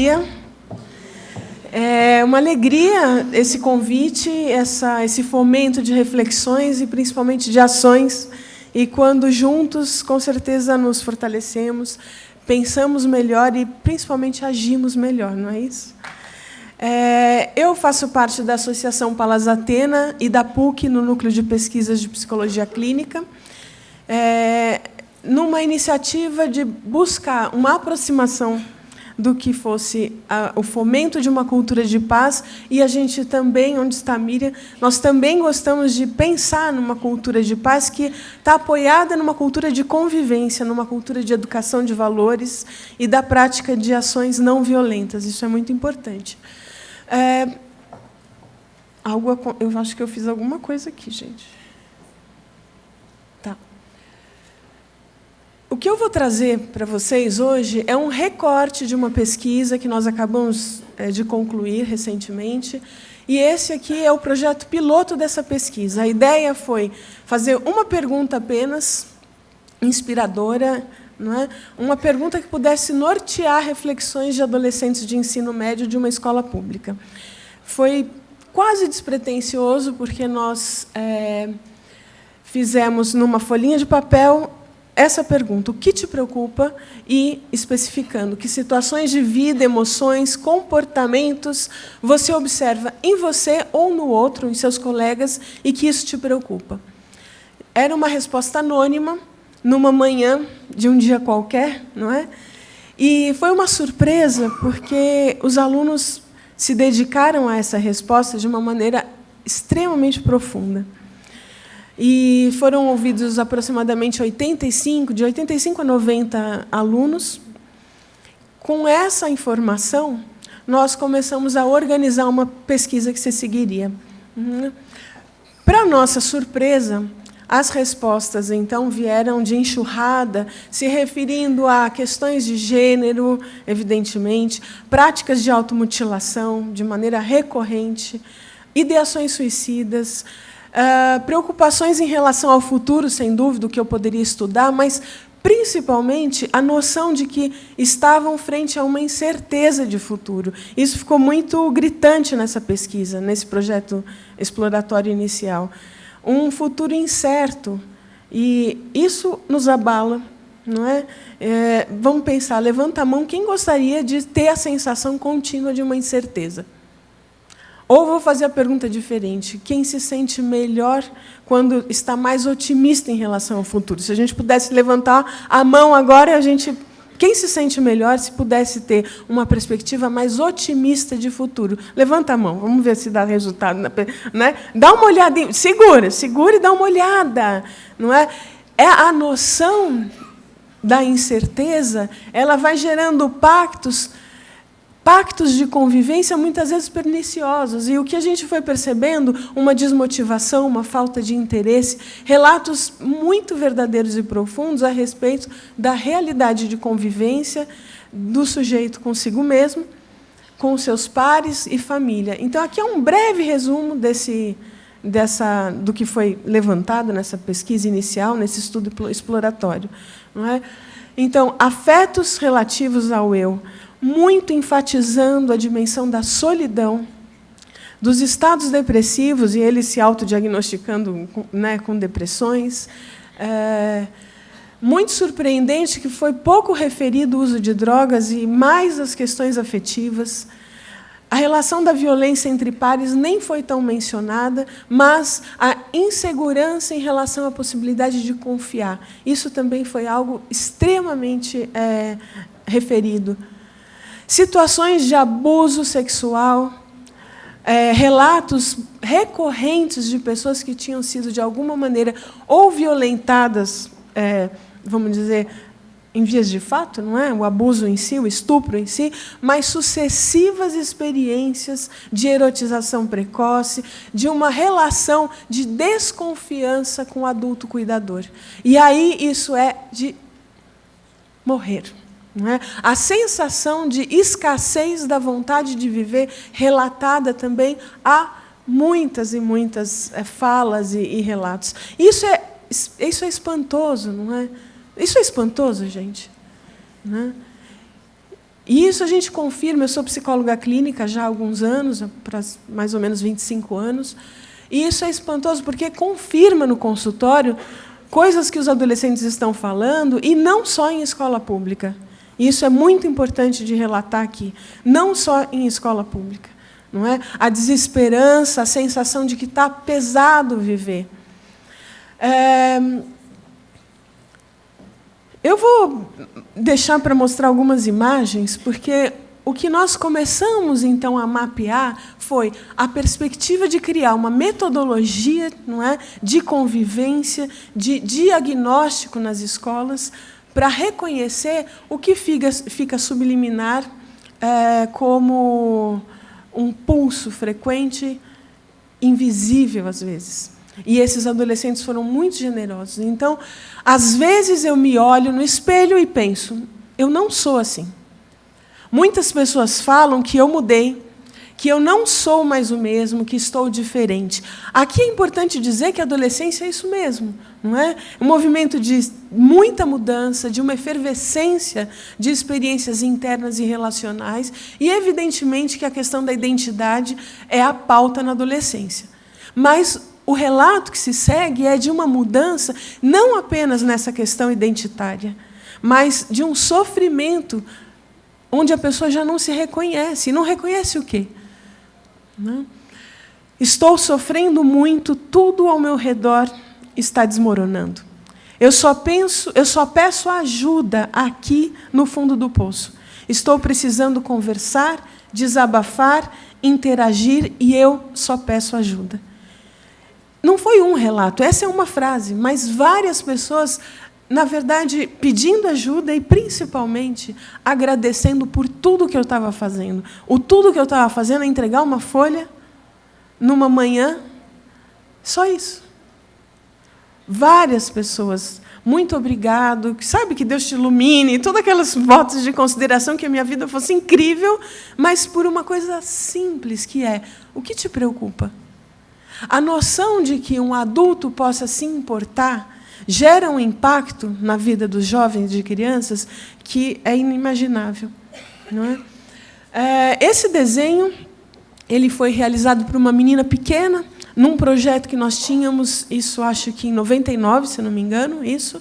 dia. É uma alegria esse convite, esse fomento de reflexões e, principalmente, de ações. E, quando juntos, com certeza, nos fortalecemos, pensamos melhor e, principalmente, agimos melhor, não é isso? Eu faço parte da Associação Palas Atena e da PUC, no Núcleo de Pesquisas de Psicologia Clínica, numa iniciativa de buscar uma aproximação do que fosse o fomento de uma cultura de paz, e a gente também, onde está a Miriam, nós também gostamos de pensar numa cultura de paz que está apoiada numa cultura de convivência, numa cultura de educação de valores e da prática de ações não violentas. Isso é muito importante. Eu acho que eu fiz alguma coisa aqui, gente. Tá. O que eu vou trazer para vocês hoje é um recorte de uma pesquisa que nós acabamos de concluir recentemente, e esse aqui é o projeto piloto dessa pesquisa. A ideia foi fazer uma pergunta apenas, inspiradora, não é? Uma pergunta que pudesse nortear reflexões de adolescentes de ensino médio de uma escola pública. Foi quase despretensioso, porque nós fizemos, numa folhinha de papel, essa pergunta: o que te preocupa? E especificando que situações de vida, emoções, comportamentos você observa em você ou no outro, em seus colegas, e que isso te preocupa. Era uma resposta anônima, numa manhã de um dia qualquer, não é? E foi uma surpresa, porque os alunos se dedicaram a essa resposta de uma maneira extremamente profunda. E foram ouvidos aproximadamente de 85 a 90 alunos. Com essa informação, nós começamos a organizar uma pesquisa que se seguiria. Para nossa surpresa, as respostas, então, vieram de enxurrada, se referindo a questões de gênero, evidentemente, práticas de automutilação de maneira recorrente, ideações suicidas, preocupações em relação ao futuro, sem dúvida, o que eu poderia estudar, mas, principalmente, a noção de que estavam frente a uma incerteza de futuro. Isso ficou muito gritante nessa pesquisa, nesse projeto exploratório inicial. Um futuro incerto, e isso nos abala, não é? Vamos pensar, levanta a mão, quem gostaria de ter a sensação contínua de uma incerteza? Ou vou fazer a pergunta diferente: quem se sente melhor quando está mais otimista em relação ao futuro? Se a gente pudesse levantar a mão agora, quem se sente melhor se pudesse ter uma perspectiva mais otimista de futuro? Levanta a mão, vamos ver se dá resultado. Né? Dá uma olhada, segura e dá uma olhada. Não é? A noção da incerteza, ela vai gerando pactos de convivência muitas vezes perniciosos. E o que a gente foi percebendo, uma desmotivação, uma falta de interesse, relatos muito verdadeiros e profundos a respeito da realidade de convivência do sujeito consigo mesmo, com seus pares e família. Então, aqui é um breve resumo do que foi levantado nessa pesquisa inicial, nesse estudo exploratório. Não é? Então, afetos relativos ao eu, muito enfatizando a dimensão da solidão, dos estados depressivos, e eles se autodiagnosticando, né, com depressões. Muito surpreendente que foi pouco referido o uso de drogas e mais as questões afetivas. A relação da violência entre pares nem foi tão mencionada, mas a insegurança em relação à possibilidade de confiar. Isso também foi algo extremamente referido. Situações de abuso sexual, relatos recorrentes de pessoas que tinham sido, de alguma maneira, ou violentadas, vamos dizer, em vias de fato, não é? O abuso em si, o estupro em si, mas sucessivas experiências de erotização precoce, de uma relação de desconfiança com o adulto cuidador. E aí isso é de morrer. Não é? A sensação de escassez da vontade de viver, relatada também há muitas e muitas falas e relatos. Isso é espantoso, não é? Isso é espantoso, gente. Não é? E isso a gente confirma. Eu sou psicóloga clínica já há alguns anos, para mais ou menos 25 anos, e isso é espantoso, porque confirma no consultório coisas que os adolescentes estão falando, e não só em escola pública. Isso é muito importante de relatar aqui. Não só em escola pública. Não é? A desesperança, a sensação de que está pesado viver. Eu vou deixar para mostrar algumas imagens, porque o que nós começamos, então, a mapear foi a perspectiva de criar uma metodologia, não é, de convivência, de diagnóstico nas escolas, para reconhecer o que fica subliminar como um pulso frequente, invisível, às vezes. E esses adolescentes foram muito generosos. Então, às vezes, eu me olho no espelho e penso, eu não sou assim. Muitas pessoas falam que eu mudei, que eu não sou mais o mesmo, que estou diferente. Aqui é importante dizer que a adolescência é isso mesmo, não é? Um movimento de muita mudança, de uma efervescência de experiências internas e relacionais, e, evidentemente, que a questão da identidade é a pauta na adolescência. Mas o relato que se segue é de uma mudança, não apenas nessa questão identitária, mas de um sofrimento onde a pessoa já não se reconhece. E não reconhece o quê? Não? Estou sofrendo muito, tudo ao meu redor está desmoronando. Eu só peço ajuda aqui no fundo do poço. Estou precisando conversar, desabafar, interagir, e eu só peço ajuda. Não foi um relato, essa é uma frase, mas várias pessoas, na verdade, pedindo ajuda e, principalmente, agradecendo por tudo que eu estava fazendo. O tudo que eu estava fazendo é entregar uma folha numa manhã, só isso. Várias pessoas, muito obrigado, sabe, que Deus te ilumine, todas aquelas votos de consideração, que a minha vida fosse incrível, mas por uma coisa simples, que é, o que te preocupa? A noção de que um adulto possa se importar gera um impacto na vida dos jovens e de crianças que é inimaginável. Não é? Esse desenho ele foi realizado por uma menina pequena, num projeto que nós tínhamos, isso acho que em 99, se não me engano, isso,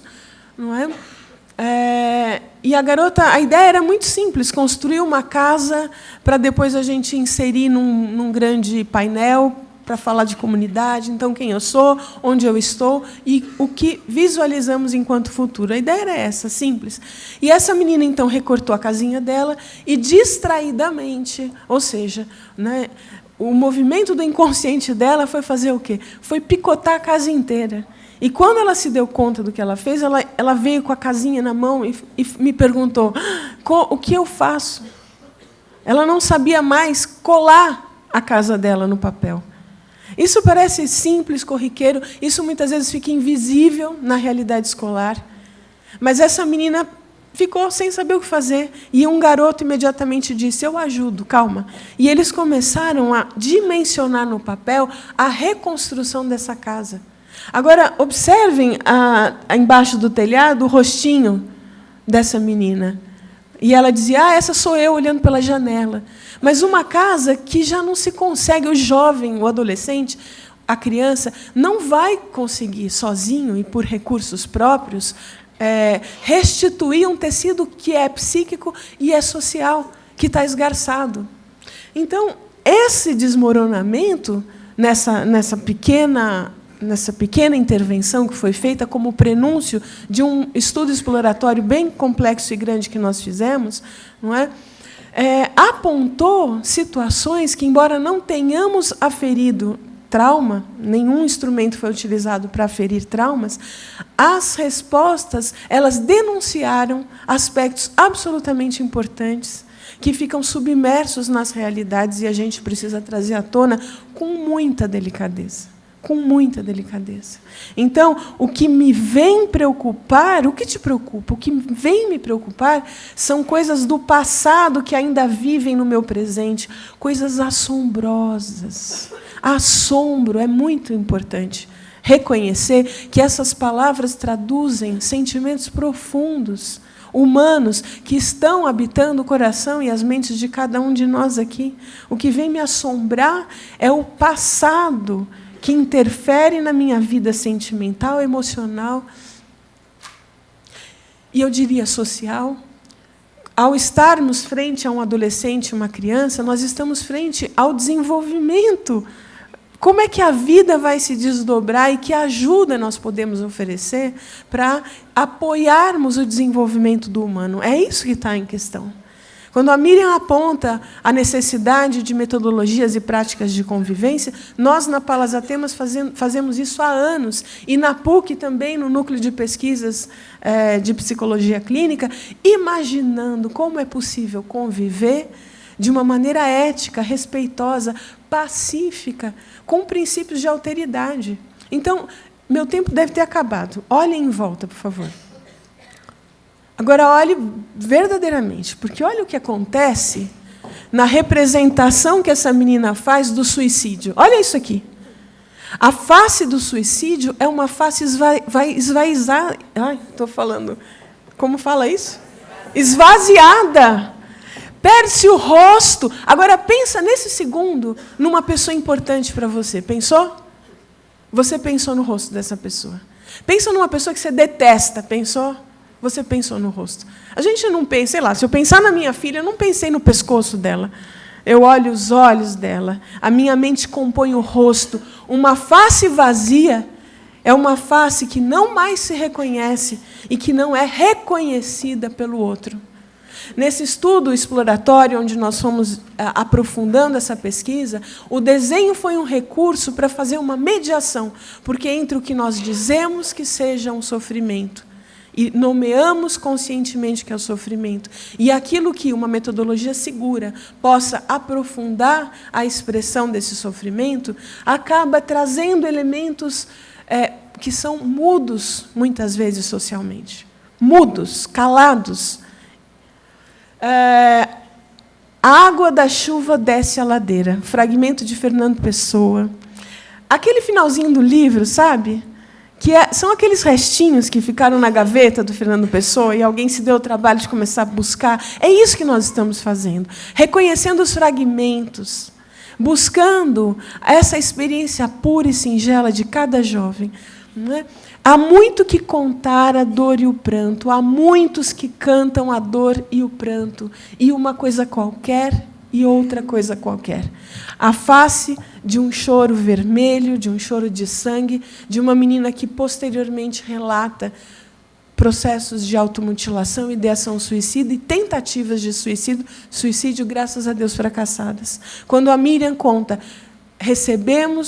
não é? E a garota, a ideia era muito simples, construir uma casa para depois a gente inserir num grande painel, para falar de comunidade, então, quem eu sou, onde eu estou e o que visualizamos enquanto futuro. A ideia era essa, simples. E essa menina, então, recortou a casinha dela e, distraidamente, ou seja, né, o movimento do inconsciente dela foi fazer o quê? Foi picotar a casa inteira. E, quando ela se deu conta do que ela fez, ela veio com a casinha na mão e me perguntou, o que eu faço? Ela não sabia mais colar a casa dela no papel. Isso parece simples, corriqueiro, isso muitas vezes fica invisível na realidade escolar. Mas essa menina ficou sem saber o que fazer. E um garoto imediatamente disse, eu ajudo, calma. E eles começaram a dimensionar no papel a reconstrução dessa casa. Agora, observem embaixo do telhado o rostinho dessa menina. E ela dizia, essa sou eu olhando pela janela. Mas uma casa que já não se consegue, o jovem, o adolescente, a criança, não vai conseguir sozinho e por recursos próprios restituir um tecido que é psíquico e é social, que está esgarçado. Então, esse desmoronamento, nessa pequena intervenção que foi feita como prenúncio de um estudo exploratório bem complexo e grande que nós fizemos, não é? Apontou situações que, embora não tenhamos aferido trauma, nenhum instrumento foi utilizado para aferir traumas, as respostas elas denunciaram aspectos absolutamente importantes que ficam submersos nas realidades e a gente precisa trazer à tona com muita delicadeza. Com muita delicadeza. Então, o que me vem preocupar, o que te preocupa? O que vem me preocupar são coisas do passado que ainda vivem no meu presente, coisas assombrosas. Assombro é muito importante. Reconhecer que essas palavras traduzem sentimentos profundos, humanos que estão habitando o coração e as mentes de cada um de nós aqui. O que vem me assombrar é o passado que interfere na minha vida sentimental, emocional e, eu diria, social. Ao estarmos frente a um adolescente, uma criança, nós estamos frente ao desenvolvimento. Como é que a vida vai se desdobrar e que ajuda nós podemos oferecer para apoiarmos o desenvolvimento do humano? É isso que está em questão. Quando a Miriam aponta a necessidade de metodologias e práticas de convivência, nós, na Palas Atenas, fazemos isso há anos, e na PUC também, no Núcleo de Pesquisas de Psicologia Clínica, imaginando como é possível conviver de uma maneira ética, respeitosa, pacífica, com princípios de alteridade. Então, meu tempo deve ter acabado. Olhem em volta, por favor. Agora, olhe verdadeiramente, porque olha o que acontece na representação que essa menina faz do suicídio. Olha isso aqui. A face do suicídio é uma face esvaziada. Ai, estou falando. Como fala isso? Esvaziada. Perde-se o rosto. Agora, pensa nesse segundo numa pessoa importante para você. Pensou? Você pensou no rosto dessa pessoa. Pensa numa pessoa que você detesta. Pensou? Você pensou no rosto. A gente não pensa, sei lá, se eu pensar na minha filha, eu não pensei no pescoço dela. Eu olho os olhos dela. A minha mente compõe o rosto. Uma face vazia é uma face que não mais se reconhece e que não é reconhecida pelo outro. Nesse estudo exploratório, onde nós fomos aprofundando essa pesquisa, o desenho foi um recurso para fazer uma mediação, porque entre o que nós dizemos que seja um sofrimento e nomeamos conscientemente que é o sofrimento, e aquilo que uma metodologia segura possa aprofundar a expressão desse sofrimento, acaba trazendo elementos que são mudos, muitas vezes, socialmente. Mudos, calados. A água da chuva desce a ladeira. Fragmento de Fernando Pessoa. Aquele finalzinho do livro, sabe? São aqueles restinhos que ficaram na gaveta do Fernando Pessoa e alguém se deu o trabalho de começar a buscar. É isso que nós estamos fazendo. Reconhecendo os fragmentos, buscando essa experiência pura e singela de cada jovem. Não é? Há muito que contar a dor e o pranto. Há muitos que cantam a dor e o pranto. E uma coisa qualquer e outra coisa qualquer. A face de um choro vermelho, de um choro de sangue, de uma menina que posteriormente relata processos de automutilação, ideação suicida e tentativas de suicídio, graças a Deus, fracassadas. Quando a Miriam conta,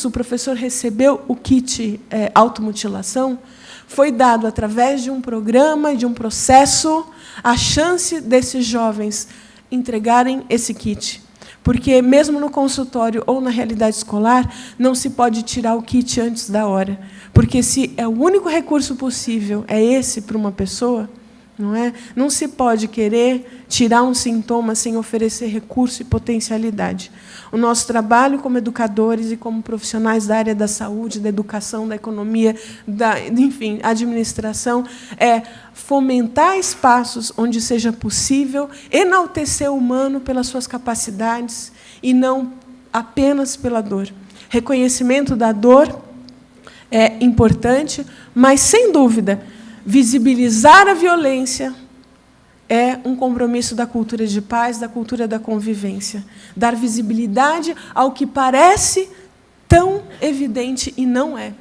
o professor recebeu o kit automutilação, foi dado, através de um programa e de um processo, a chance desses jovens entregarem esse kit. Porque, mesmo no consultório ou na realidade escolar, não se pode tirar o kit antes da hora. Porque, se é o único recurso possível, é esse para uma pessoa, não é? Não se pode querer tirar um sintoma sem oferecer recurso e potencialidade. O nosso trabalho como educadores e como profissionais da área da saúde, da educação, da economia, enfim, administração, é fomentar espaços onde seja possível enaltecer o humano pelas suas capacidades e não apenas pela dor. Reconhecimento da dor é importante, mas, sem dúvida, visibilizar a violência é um compromisso da cultura de paz, da cultura da convivência. Dar visibilidade ao que parece tão evidente e não é.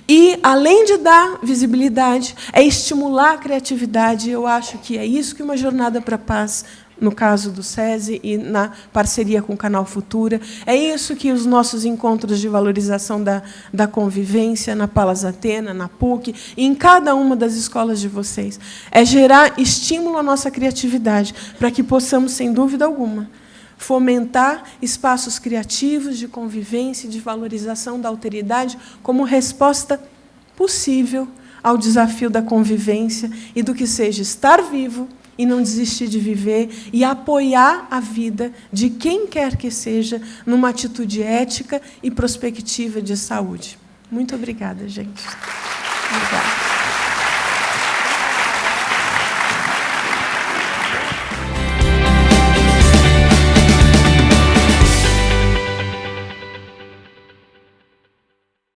E, além de dar visibilidade, é estimular a criatividade. Eu acho que é isso que uma jornada para a paz, no caso do SESI e na parceria com o Canal Futura, é isso que os nossos encontros de valorização da convivência, na Palas Atenas, na PUC, e em cada uma das escolas de vocês, é gerar estímulo à nossa criatividade, para que possamos, sem dúvida alguma, fomentar espaços criativos de convivência e de valorização da alteridade como resposta possível ao desafio da convivência e do que seja estar vivo e não desistir de viver e apoiar a vida de quem quer que seja numa atitude ética e prospectiva de saúde. Muito obrigada, gente.